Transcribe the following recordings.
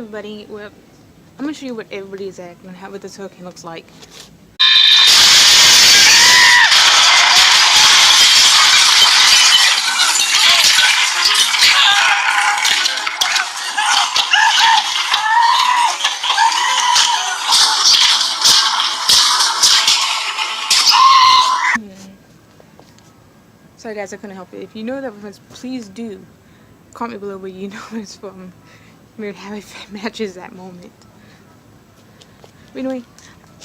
Everybody, well, I'm gonna show you what everybody is acting and what this hurricane looks like. Sorry guys, I couldn't help it. If you know that reference, please do comment below where you know it's from. Maybe how it matches that moment. But anyway,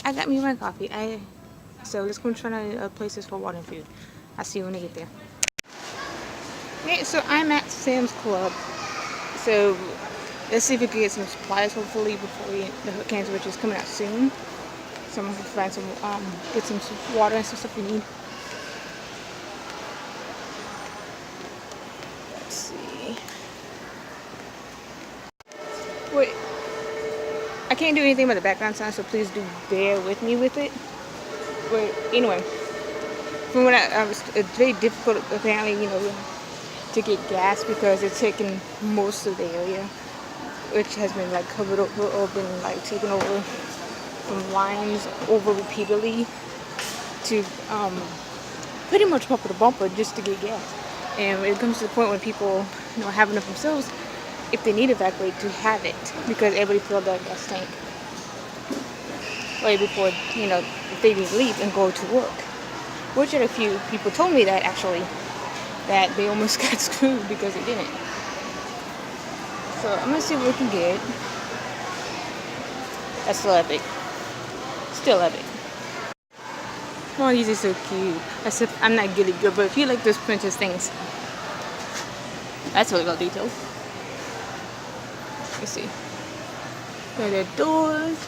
I got me my coffee. So let's go try to places for water and food. I'll see you when I get there. Okay, so I'm at Sam's Club. So let's see if we can get some supplies hopefully before the hurricane, which is coming out soon. So I'm gonna find some, get some water and some stuff we need. Let's see. Wait, I can't do anything about the background sound, so please do bear with me with it. But anyway, from what it's very difficult apparently, to get gas because it's taken most of the area, which has been like covered over or been like taken over from lines over repeatedly to pretty much bumper to bumper just to get gas. And it comes to the point when people have enough themselves, if they need to evacuate, to have it because everybody filled their gas tank way before if they need to leave and go to work. Which a few people told me that actually, that they almost got screwed because they didn't. So I'm gonna see what we can get. That's still epic. Still epic. Oh, these are so cute. Except I'm not really good, but if you like those princess things, that's really well detailed. Let's see. There are doors.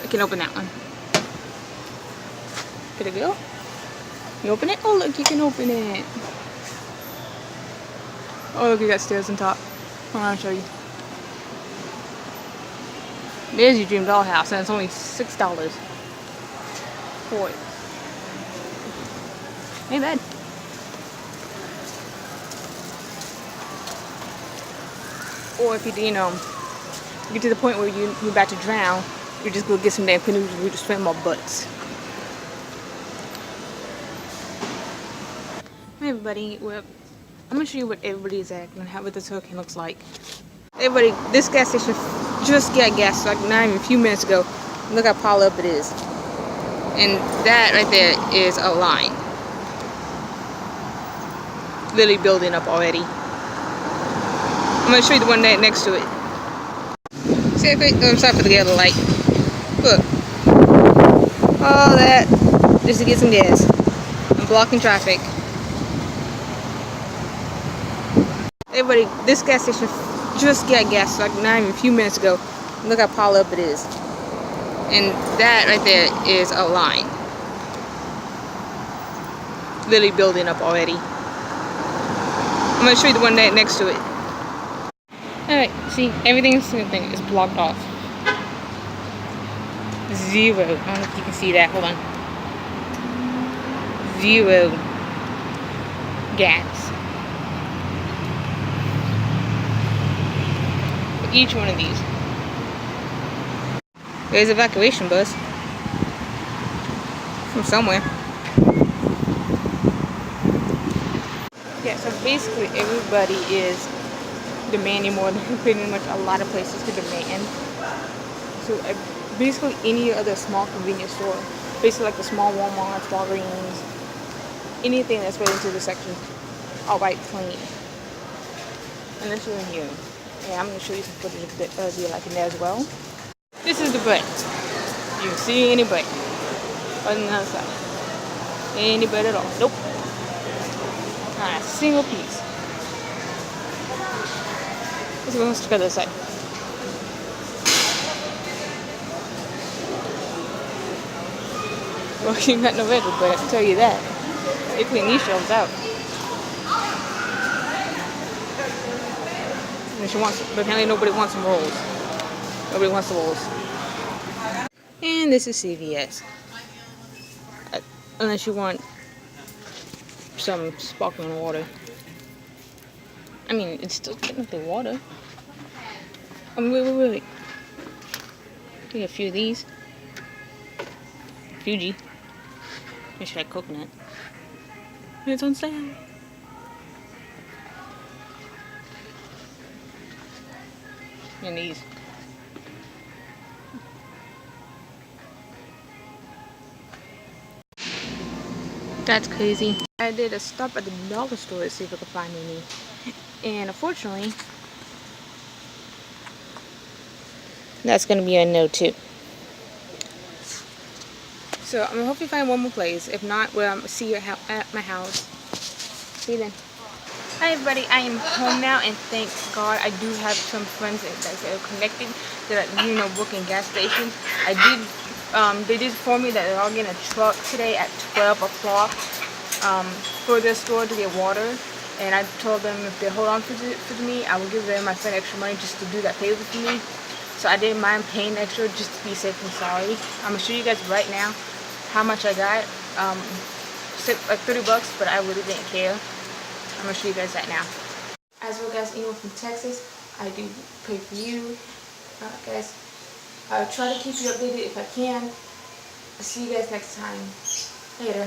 I can open that one. Did it go? You open it? Oh look, you can open it. Oh look, you got stairs on top. Hold on, I'll show you. There's your dream dollhouse, and it's only $6 for it. Ain't bad. Or if you get to the point where you're about to drown, you just go get some damn canoes and we just swim our butts. Hey everybody, well, I'm gonna show you what everybody is acting and what this hurricane looks like. Everybody, this gas station just got gas like not even a few minutes ago. Look how piled up it is. And that right there is a line. Literally building up already. I'm gonna show you the one next to it. See, I'm sorry for the yellow light. Look. All that just to get some gas. I'm blocking traffic. Everybody, this gas station just got gas like not even a few minutes ago. Look how piled up it is. And that right there is a line. Literally building up already. I'm gonna show you the one next to it. Alright, see, everything is blocked off. Zero. I don't know if you can see that. Hold on. Zero gas. For each one of these. There's an evacuation bus. From somewhere. Yeah, so basically everybody is demanding more than pretty much a lot of places to demand. So basically any other small convenience store, basically like the small Walmarts, Walgreens, anything that's right into the section, all white clean. Unless you're in here. Yeah, I'm going to show you some footage of the like in there as well. This is the butt. You can see any butt. Other than the other side. Any butt at all. Nope. Not a single piece. Let's go to the other side. Well, you got no regular, but I can tell you that. They clean these shelves out. But apparently nobody wants some rolls. Nobody wants the rolls. And this is CVS. Unless you want some sparkling water. I mean, it's still technically water. Wait. Take a few of these. Fuji. I should have coconut. It's on sale. And these. That's crazy. I did a stop at the dollar store to see if I could find any. And unfortunately, that's going to be a no too. So I'm going to hopefully find one more place. If not, well, see you at my house. See you then. Hi everybody, I am home now, and thank God I do have some friends that are connected that are, working gas stations. They did inform me that they're all getting a truck today at 12 o'clock for their store to get water. And I told them if they hold on for me, I will give them my friend extra money just to do that favor for me. So I didn't mind paying extra just to be safe and sorry. I'm gonna show you guys right now how much I got. Like $30, but I really didn't care. I'm gonna show you guys that now. As well, guys, anyone from Texas, I do pray for you. Guys, I'll try to keep you updated if I can. I'll see you guys next time. Later.